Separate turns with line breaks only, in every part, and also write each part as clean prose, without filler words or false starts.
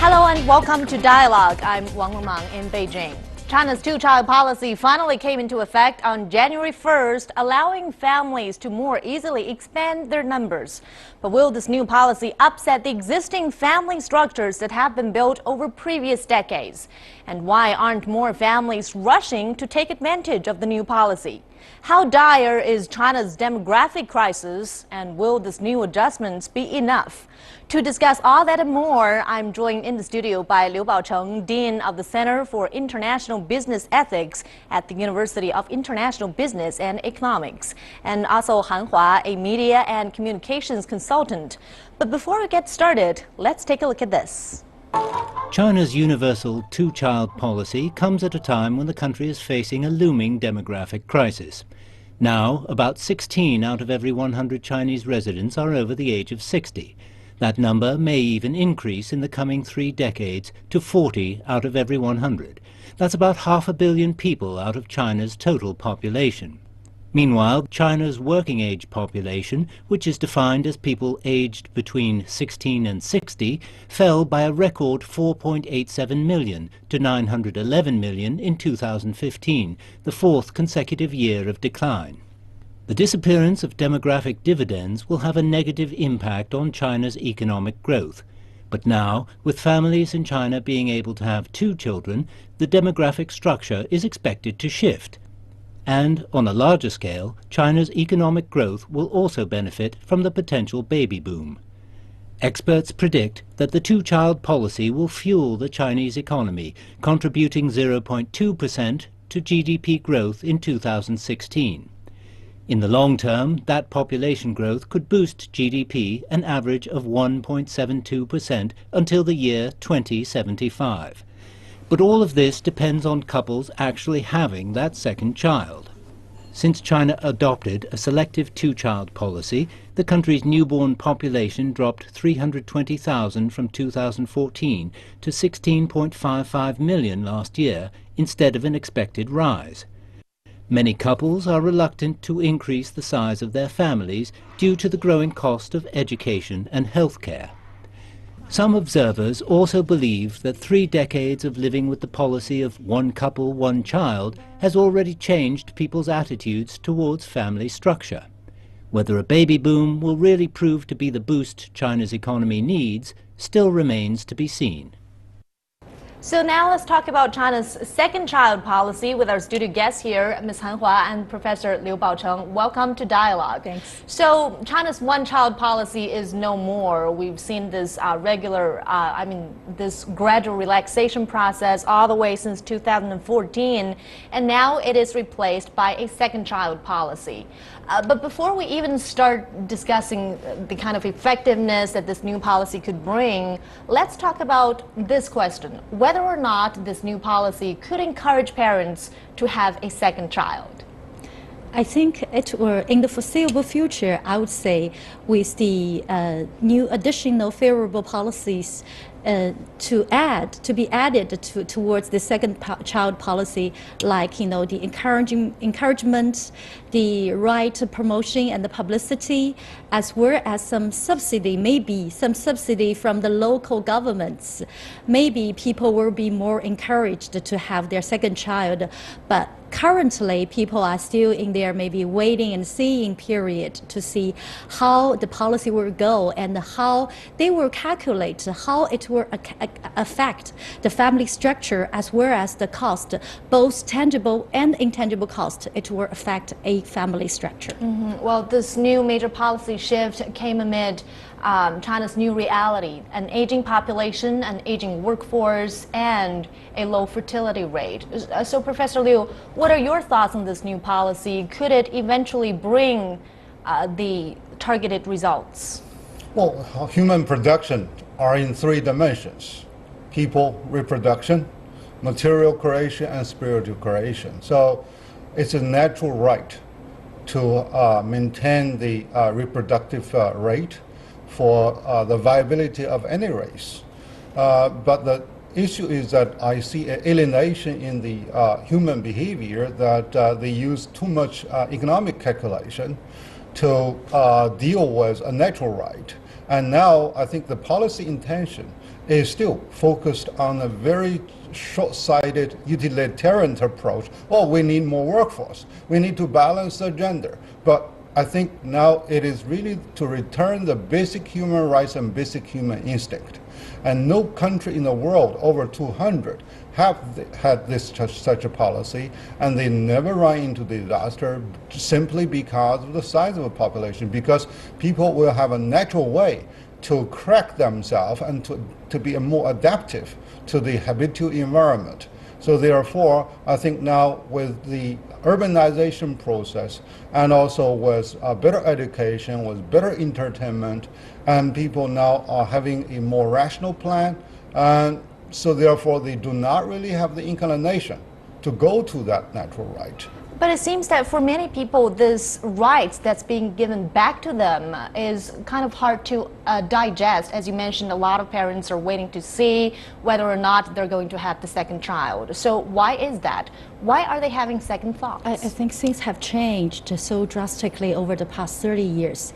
Hello and welcome to Dialogue. I'm Wang Longmang in Beijing. China's two-child policy finally came into effect on January 1st, allowing families to more easily expand their numbers. But will this new policy upset the existing family structures that have been built over previous decades? And why aren't more families rushing to take advantage of the new policy? How dire is China's demographic crisis, and will this new adjustments be enough? To discuss all that and more, I'm joined in the studio by Liu Baocheng, Dean of the Center for International Business Ethics at the University of International Business and Economics, and also Han Hua, a media and communications consultant. But before we get started, let's take a look at this.
China's universal two-child policy comes at a time when the country is facing a looming demographic crisis. Now, about 16 out of every 100 Chinese residents are over the age of 60. That number may even increase in the coming 3 decades to 40 out of every 100. That's about 500 million people out of China's total population. Meanwhile, China's working-age population, which is defined as people aged between 16 and 60, fell by a record 4.87 million to 911 million in 2015, the 4th consecutive year of decline. The disappearance of demographic dividends will have a negative impact on China's economic growth. But now, with families in China being able to have 2 children, the demographic structure is expected to shift. And, on a larger scale, China's economic growth will also benefit from the potential baby boom. Experts predict that the two-child policy will fuel the Chinese economy, contributing 0.2% to GDP growth in 2016. In the long term, that population growth could boost GDP an average of 1.72% until the year 2075. But all of this depends on couples actually having that second child. Since China adopted a selective two-child policy, the country's newborn population dropped 320,000 from 2014 to 16.55 million last year, instead of an expected rise. Many couples are reluctant to increase the size of their families due to the growing cost of education and health care. Some observers also believe that 3 decades of living with the policy of one couple, one child has already changed people's attitudes towards family structure. Whether a baby boom will really prove to be the boost China's economy needs still remains to be seen.
So now let's talk about China's second child policy with our studio guests here, Ms. Han Hua and Professor Liu Baocheng. Welcome to Dialogue.
Thanks.
So China's one-child policy is no more. We've seen this this gradual relaxation process all the way since 2014, and now it is replaced by a second child policy. But before we even start discussing the kind of effectiveness that this new policy could bring, let's talk about this question: whether or not this new policy could encourage parents to have a second child.
I think it will, in the foreseeable future, I would say, with the new additional favorable policies to be added towards the second child policy, like the encouragement, the right promotion and the publicity, as well as some subsidy, maybe some subsidy from the local governments. Maybe people will be more encouraged to have their second child, but currently people are still in their maybe waiting and seeing period to see how the policy will go and how they will calculate how it will affect the family structure as well as the cost, both tangible and intangible cost. It will affect a family structure.
Well, this new major policy shift came amid China's new reality: an aging population, an aging workforce, and a low fertility rate. So, Professor Liu, what are your thoughts on this new policy? Could it eventually bring the targeted results?
Well, human production are in 3 dimensions: people, reproduction, material creation, and spiritual creation. So it's a natural right to maintain the reproductive rate for the viability of any race. But the issue is that I see an alienation in the human behavior, that they use too much economic calculation to deal with a natural right. And now I think the policy intention is still focused on a very short-sighted utilitarian approach. Oh, we need more workforce. We need to balance the gender. But I think now it is really to return the basic human rights and basic human instinct. And no country in the world, over 200, have had such a policy, and they never run into disaster simply because of the size of the population, because people will have a natural way to correct themselves and to be more adaptive to the habitual environment. So therefore, I think now with the urbanization process and also with better education, with better entertainment, and people now are having a more rational plan, and so therefore they do not really have the inclination to go to that natural right.
But it seems that for many people, this rights that's being given back to them is kind of hard to digest. As you mentioned, a lot of parents are waiting to see whether or not they're going to have the second child. So why is that? Why are they having second thoughts?
I think things have changed so drastically over the past 30 years.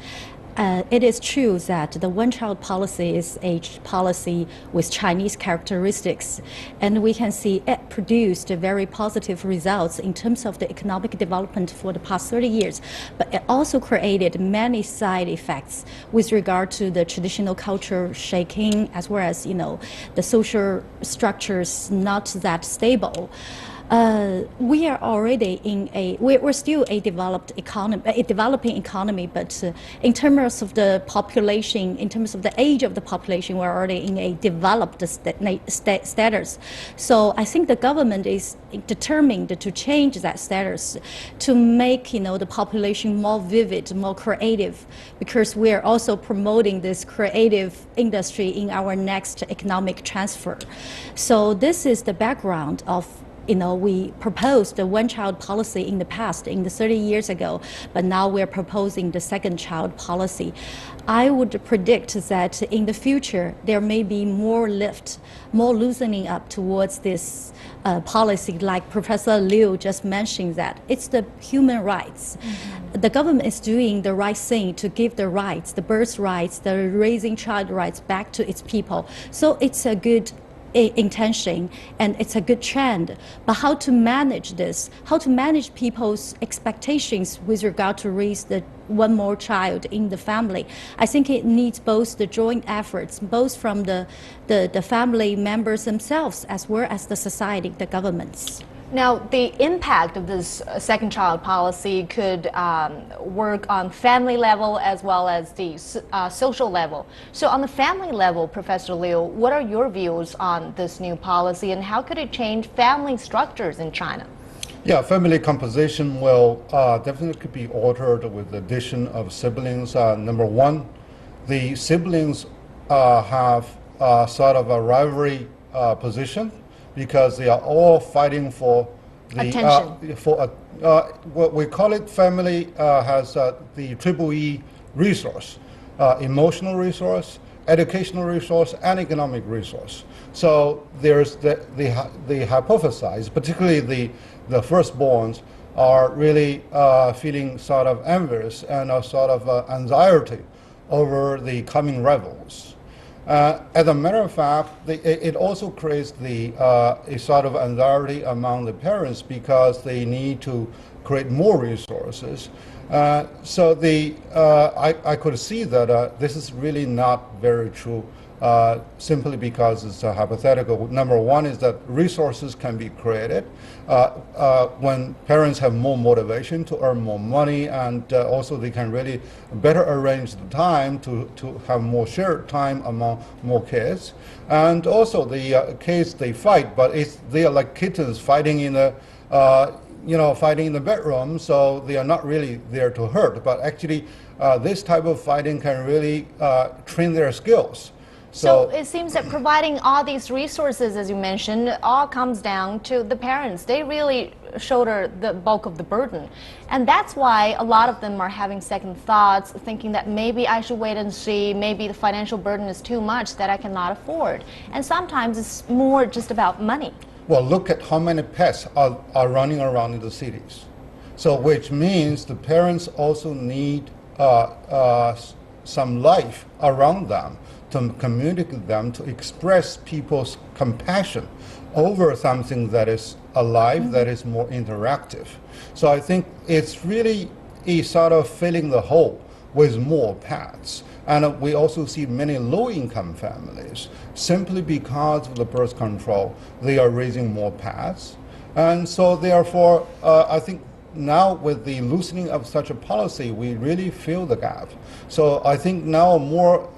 It is true that the one-child policy is a policy with Chinese characteristics, and we can see it produced very positive results in terms of the economic development for the past 30 years. But it also created many side effects with regard to the traditional culture shaking, as well as, the social structures not that stable. We are already we're still a developing economy, but in terms of the population, in terms of the age of the population, we're already in a developed status. So I think the government is determined to change that status, to make the population more vivid, more creative, because we are also promoting this creative industry in our next economic transfer. So this is the background of we proposed the one-child policy in the past, in the 30 years ago, but now we're proposing the second-child policy. I would predict that in the future, there may be more lift, more loosening up towards this policy, like Professor Liu just mentioned that. It's the human rights. Mm-hmm. The government is doing the right thing to give the rights, the birth rights, the raising child rights back to its people. So it's a good intention, and it's a good trend. But how to manage this, how to manage people's expectations with regard to raise the one more child in the family, I think it needs both the joint efforts, both from the family members themselves as well as the society, the governments.
Now, the impact of this second child policy could work on family level as well as the social level. So on the family level, Professor Liu, what are your views on this new policy, and how could it change family structures in China?
Yeah, family composition will definitely be altered with the addition of siblings. Number one, the siblings have sort of a rivalry position, because they are all fighting for the
attention.
What we call it, family has the triple E resource: emotional resource, educational resource, and economic resource. So there's the hypothesize, particularly the firstborns, are really feeling sort of envious and a sort of anxiety over the coming rivals. As a matter of fact, it also creates a sort of anxiety among the parents, because they need to create more resources. So I could see that this is really not very true, simply because it's hypothetical. Number one is that resources can be created when parents have more motivation to earn more money, and also they can really better arrange the time to have more shared time among more kids. And also the kids, they fight, but they are like kittens fighting in the fighting in the bedroom, so they are not really there to hurt. But actually, this type of fighting can really train their skills.
So it seems that providing all these resources, as you mentioned, all comes down to the parents. They really shoulder the bulk of the burden. And that's why a lot of them are having second thoughts, thinking that maybe I should wait and see, maybe the financial burden is too much that I cannot afford. And sometimes it's more just about money.
Well, look at how many pets are running around in the cities. So which means the parents also need some life around them, to communicate them, to express people's compassion over something that is alive, that is more interactive. So I think it's really a sort of filling the hole with more pets. And we also see many low-income families, simply because of the birth control, they are raising more pets. And so therefore, I think now with the loosening of such a policy, we really fill the gap. So I think now more,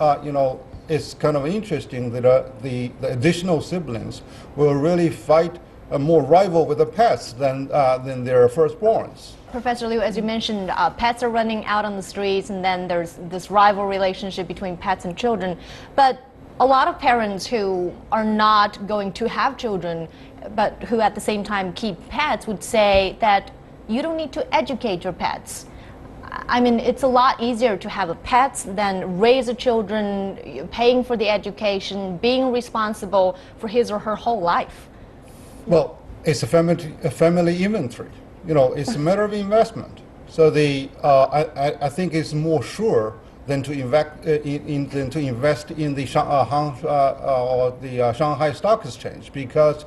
it's kind of interesting that the additional siblings will really fight a more rival with the pets than their firstborns.
Professor Liu, as you mentioned, pets are running out on the streets, and then there's this rival relationship between pets and children. But a lot of parents who are not going to have children, but who at the same time keep pets, would say that you don't need to educate your pets. I mean, it's a lot easier to have a pet than raise a children, paying for the education, being responsible for his or her whole life.
Well, it's a family inventory. It's a matter of investment. So I think it's more sure than to invest in the Shanghai Stock Exchange, because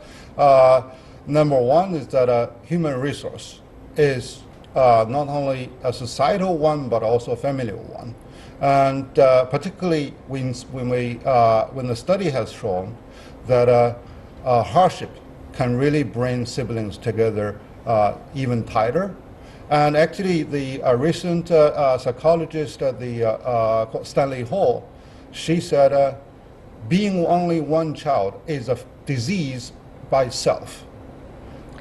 number one is that human resource is not only a societal one but also a familial one, and particularly when the study has shown that hardship can really bring siblings together even tighter. And actually, the recent psychologist, Stanley Hall, she said, being only one child is a disease by itself,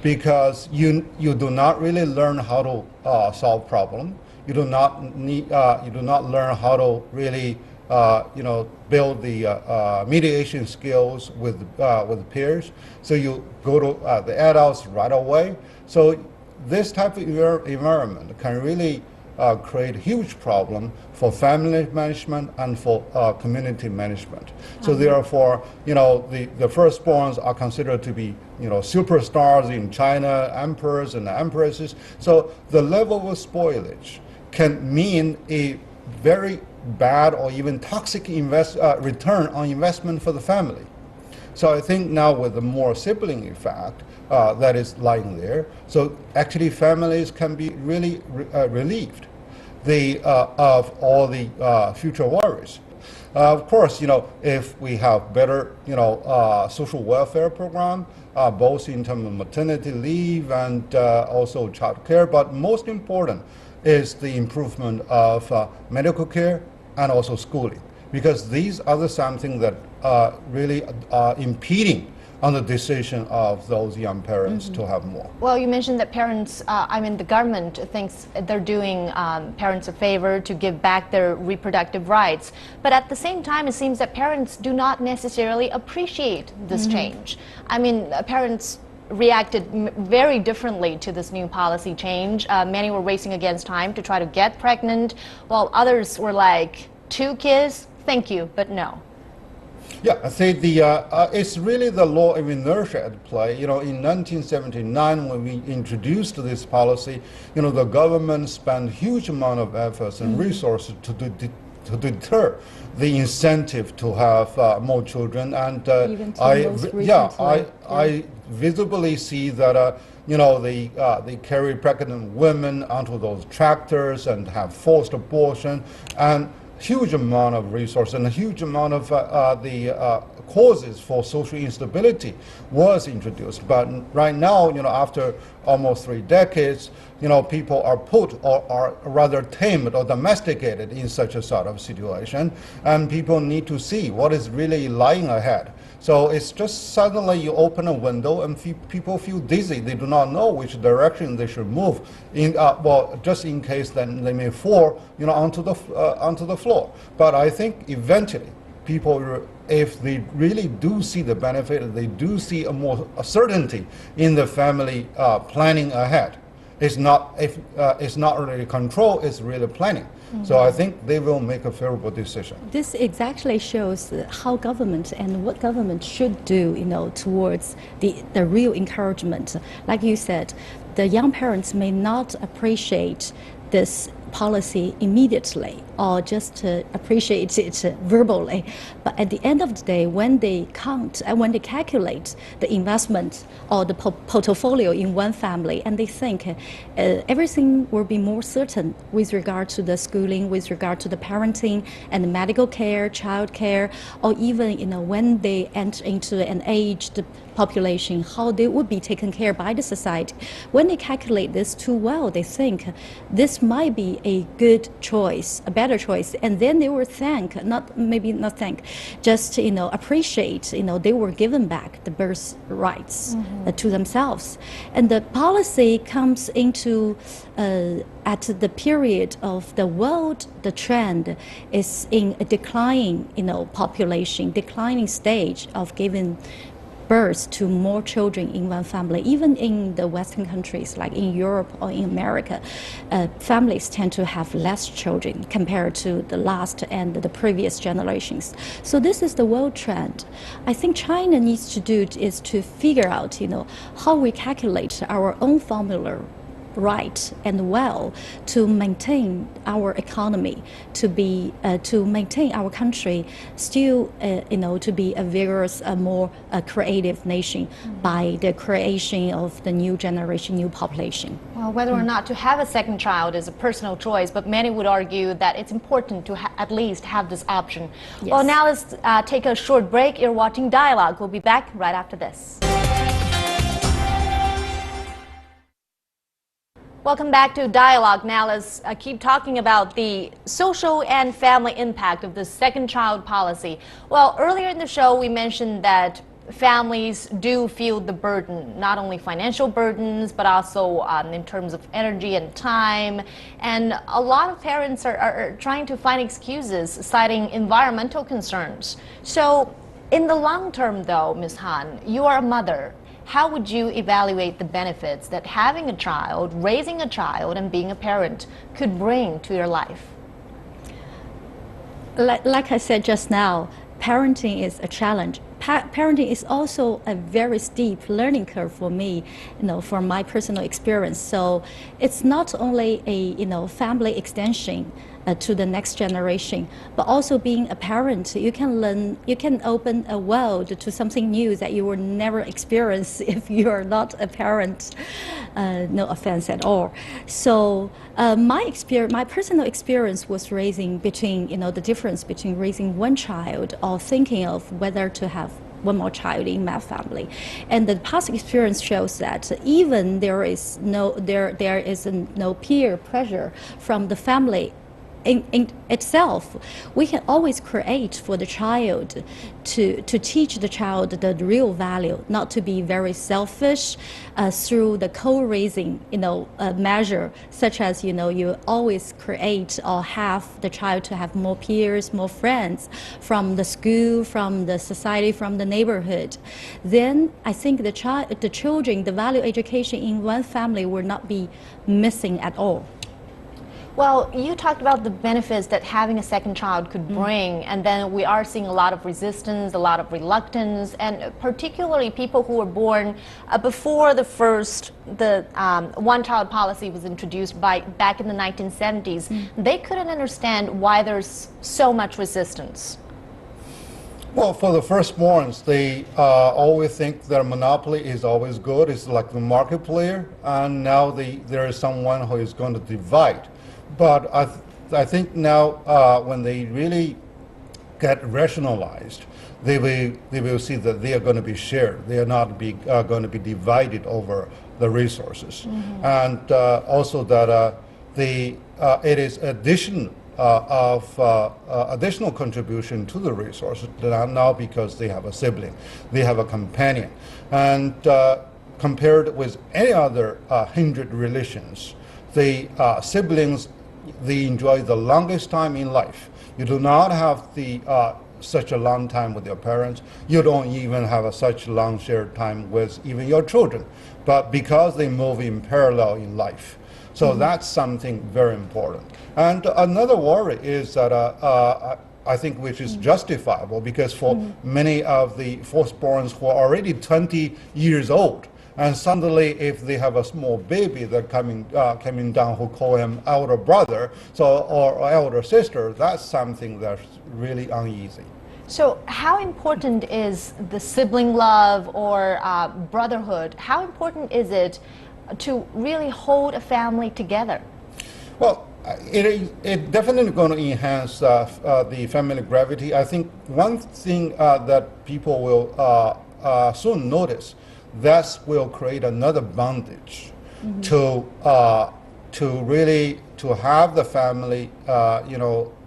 because you do not really learn how to solve problems. You do not learn how to really build the mediation skills with peers. So you go to the adults right away. So this type of environment can really create huge problem for family management and for community management. So therefore, the firstborns are considered to be superstars in China, emperors and empresses. So the level of spoilage can mean a very bad or even toxic return on investment for the family. So I think now with the more sibling effect that is lying there, so actually families can be really relieved of all the future worries. Of course, if we have better, social welfare program, both in terms of maternity leave and also child care, but most important is the improvement of medical care and also schooling, because these are something that really are impeding on the decision of those young parents to have more.
Well, you mentioned that parents, the government thinks they're doing parents a favor to give back their reproductive rights. But at the same time, it seems that parents do not necessarily appreciate this change. Parents reacted very differently to this new policy change. Many were racing against time to try to get pregnant, while others were like, 2 kids, thank you, but no.
Yeah, I say it's really the law of inertia at play. In 1979, when we introduced this policy, the government spent huge amount of efforts and resources to deter the incentive to have more children. And I visibly see that they carry pregnant women onto those tractors and have forced abortion, and huge amount of resources and a huge amount of the causes for social instability was introduced. But right now, after almost 3 decades, people are put or are rather tamed or domesticated in such a sort of situation, and people need to see what is really lying ahead. So it's just suddenly you open a window and people feel dizzy. They do not know which direction they should move in. Just in case then they may fall, onto the floor. But I think eventually people, if they really do see the benefit, they do see a certainty in the family planning ahead. It's not really control, it's really planning. So I think they will make a favorable decision.
This exactly shows how government and what government should do, towards the real encouragement. Like you said, the young parents may not appreciate this policy immediately or just appreciate it verbally. But at the end of the day, when they count and when they calculate the investment or the portfolio in one family, and they think everything will be more certain with regard to the schooling, with regard to the parenting and the medical care, child care, or even when they enter into an aged population, how they would be taken care by the society. When they calculate this too well, they think this might be a good choice, a better choice, and then they will just appreciate, they were given back the birth rights to themselves. And the policy comes into at the period of the world, the trend is in a declining, population, declining stage of giving birth to more children in one family. Even in the Western countries, like in Europe or in America, families tend to have less children compared to the last and the previous generations. So this is the world trend. I think China needs to do is to figure out, how we calculate our own formula right and well to maintain our economy, to maintain our country still, to be a vigorous, a more creative nation by the creation of the new generation, new population.
Well, whether or not to have a second child is a personal choice, but many would argue that it's important to at least have this option.
Yes.
Well, now let's take a short break. You're watching Dialogue. We'll be back right after this. Welcome back to Dialogue. Now let's keep talking about the social and family impact of the second child policy. Well, earlier in the show we mentioned that families do feel the burden, not only financial burdens, but also in terms of energy and time. And a lot of parents are trying to find excuses, citing environmental concerns. So in the long term though, Ms. Han, you are a mother. How would you evaluate the benefits that having a child, raising a child, and being a parent could bring to your life?
Like I said just now, parenting is a challenge. Parenting is also a very steep learning curve for me, from my personal experience. So it's not only a family extension to the next generation, but also being a parent, you can open a world to something new that you will never experience if you are not a parent. No offense at all. So my personal experience was raising between, the difference between raising one child or thinking of whether to have one more child in my family. And the past experience shows that even there is no peer pressure from the family in itself, we can always create for the child to teach the child the real value, not to be very selfish through the co-raising, measure, such as, you always create or have the child to have more peers, more friends from the school, from the society, from the neighborhood. Then I think the children, the value education in one family will not be missing at all.
Well, you talked about the benefits that having a second child could bring, and then we are seeing a lot of resistance, a lot of reluctance, and particularly people who were born before the one-child policy was introduced back in the 1970s. They couldn't understand why there's so much resistance.
Well, for the firstborns, they always think their monopoly is always good. It's like the market player, and now there is someone who is going to divide. But I think now when they really get rationalized, they will see that they are going to be shared. They are not going to be divided over the resources, and also that it is additional contribution to the resources now because they have a sibling, they have a companion, and compared with any other kindred relations, the siblings, they enjoy the longest time in life. You do not have such a long time with your parents. You don't even have such long shared time with even your children. But because they move in parallel in life, so that's something very important. And another worry is that I think which is justifiable, because for many of the firstborns who are already 20 years old, And suddenly, if they have a small baby that coming down who call him elder brother, or elder sister, that's something that's really uneasy.
So how important is the sibling love or brotherhood? How important is it to really hold a family together?
Well, it definitely going to enhance the family gravity. I think one thing that people will soon notice, that will create another bondage to really to have the family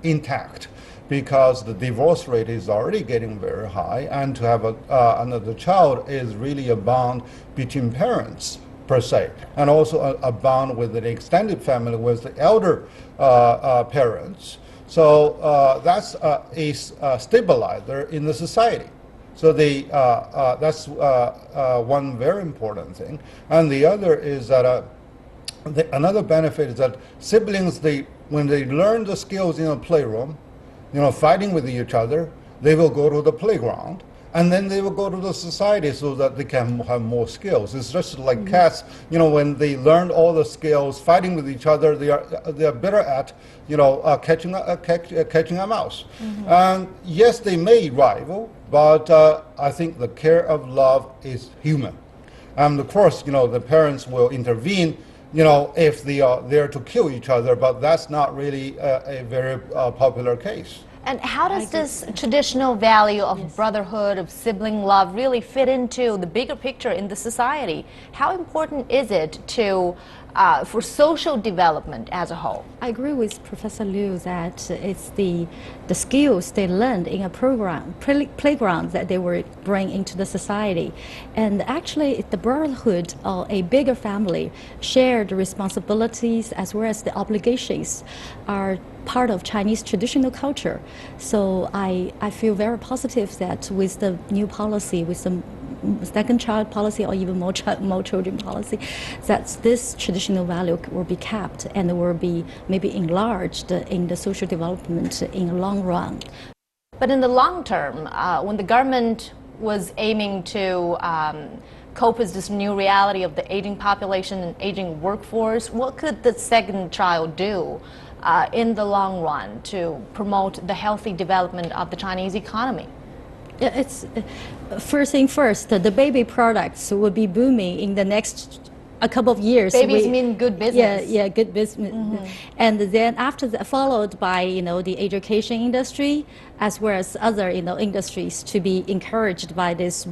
intact, because the divorce rate is already getting very high, and to have another child is really a bond between parents per se, and also a bond with the extended family, with the elder parents. So that's a stabilizer in the society. So that's one very important thing. And the other is that another benefit is that siblings, when they learn the skills in a playroom, fighting with each other, they will go to the playground, and then they will go to the society so that they can have more skills. It's just like cats, when they learn all the skills, fighting with each other, they are better at, catching a mouse. And yes, they may rival, but I think the care of love is human. And of course, the parents will intervene, if they are there to kill each other, but that's not really a very popular case.
And how does this traditional value of brotherhood, of sibling love, really fit into the bigger picture in the society? How important is it for social development as a whole?
I agree with Professor Liu that it's the skills they learned in a playground that they were bring into the society. And actually, the brotherhood or a bigger family, shared responsibilities as well as the obligations are part of Chinese traditional culture. So I feel very positive that with the new policy, with the second child policy or even more children policy, that this traditional value will be kept and will be maybe enlarged in the social development in the long run.
But in the long term, when the government was aiming to cope with this new reality of the aging population and aging workforce, what could the second child do in the long run to promote the healthy development of the Chinese economy?
It's first thing first, the baby products will be booming in the next a couple of years.
Babies mean good business.
Yeah, good business. And then after that, followed by the education industry as well as other industries to be encouraged by this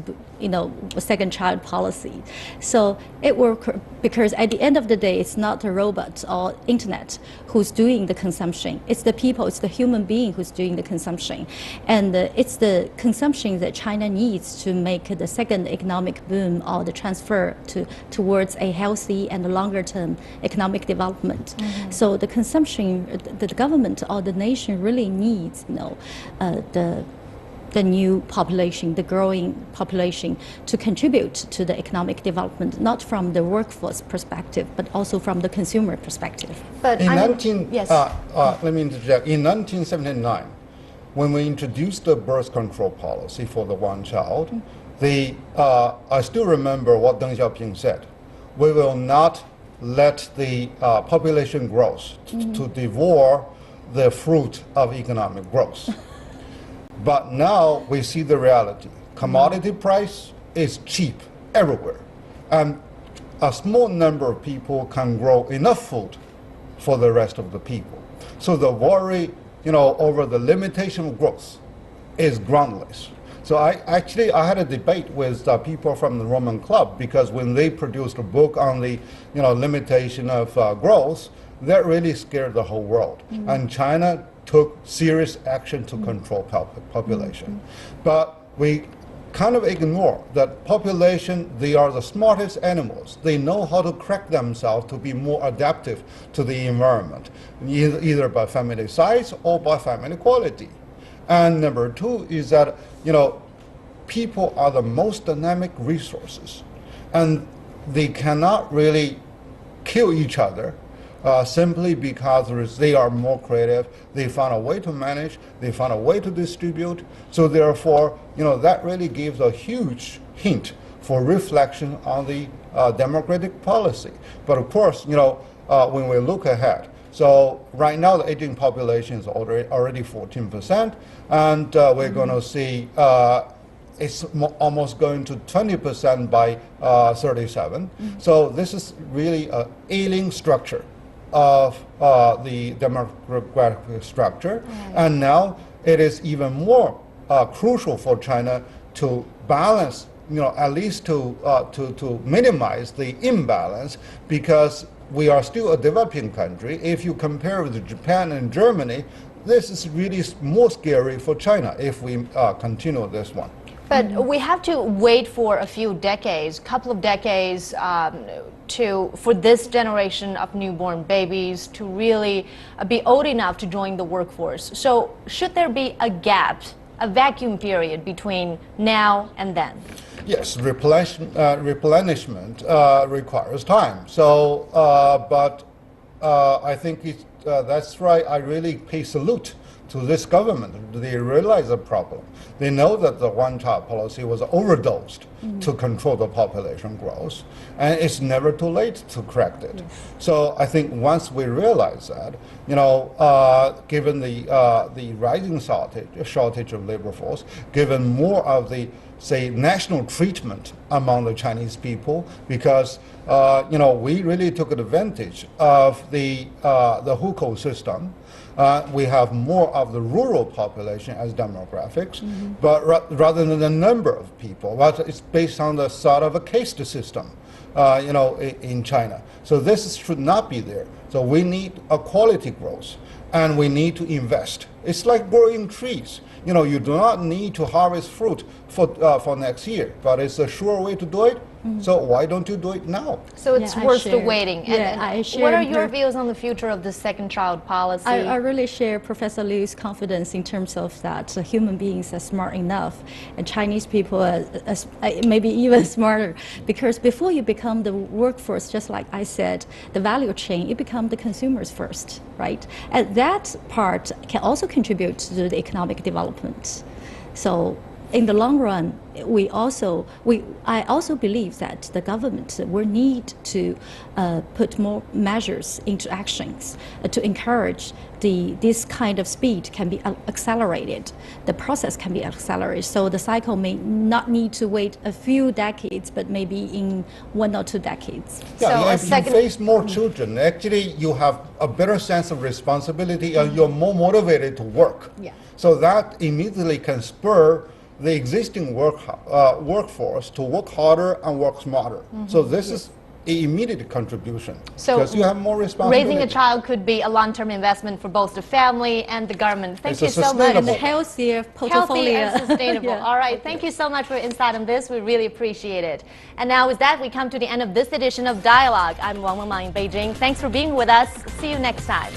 second child policy. So it will, because at the end of the day, it's not the robot or internet who's doing the consumption. It's the people, it's the human being who's doing the consumption, and it's the consumption that China needs to make the second economic boom or the transfer towards a healthy and longer term economic development. So the consumption, the government or the nation really needs the new population, the growing population, to contribute to the economic development, not from the workforce perspective, but also from the consumer perspective.
But
yes. Let me interject. In 1979, when we introduced the birth control policy for the one child, I still remember what Deng Xiaoping said. We will not let the population growth to devour the fruit of economic growth. But now we see the reality. Commodity price is cheap everywhere, and a small number of people can grow enough food for the rest of the people. So the worry, over the limitation of growth is groundless. So I had a debate with people from the Roman Club, because when they produced a book on the limitation of growth, that really scared the whole world. And China took serious action to control population. But we kind of ignore that population, they are the smartest animals. They know how to crack themselves to be more adaptive to the environment, either by family size or by family quality. And number two is that, people are the most dynamic resources, and they cannot really kill each other simply because they are more creative. They found a way to manage, they found a way to distribute. So therefore, that really gives a huge hint for reflection on the democratic policy. But of course, when we look ahead, so right now the aging population is already 14%, and we're going to see it's almost going to 20% by 37. So this is really an ailing structure of the demographic structure, and now it is even more crucial for China to balance, at least to minimize the imbalance, because we are still a developing country. If you compare with Japan and Germany, this is really more scary for China if we continue this one.
But we have to wait for a few decades, couple of decades, for this generation of newborn babies to really be old enough to join the workforce. So should there be a gap, a vacuum period between now and then?
Yes, replenishment requires time. So, but I think that's right. I really pay salute to this government. They realize the problem. They know that the one-child policy was overdosed to control the population growth, and it's never too late to correct it. Yes. So I think once we realize that, given the rising shortage of labor force, given more of the, say, national treatment among the Chinese people, because we really took advantage of the hukou system. We have more of the rural population as demographics, but rather than the number of people, but it's based on the sort of a caste system, in China. So this should not be there. So we need a quality growth, and we need to invest. It's like growing trees. You do not need to harvest fruit for next year, but it's a sure way to do it. So why don't you do it now?
So it's worth the waiting.
And
what are your views on the future of the second child policy?
I really share Professor Liu's confidence in terms of that human beings are smart enough, and Chinese people are maybe even smarter, because before you become the workforce, just like I said, the value chain, you become the consumers first, right? And that part can also contribute to the economic development. So in the long run, I also believe that the government will need to put more measures into actions to encourage this kind of speed can be accelerated. The process can be accelerated, so the cycle may not need to wait a few decades, but maybe in 1 or 2 decades.
Yeah, so if you face more children, actually you have a better sense of responsibility, and you're more motivated to work.
Yeah.
So that immediately can spur the existing workforce to work harder and work smarter. So this is an immediate contribution, because you have more responsibility.
Raising a child could be a long-term investment for both the family and the government. Thank you so much.
And a healthier portfolio.
Healthy and sustainable. All right, thank you so much for your insight on this. We really appreciate it. And now with that, we come to the end of this edition of Dialogue. I'm Wang Mengmang in Beijing. Thanks for being with us. See you next time.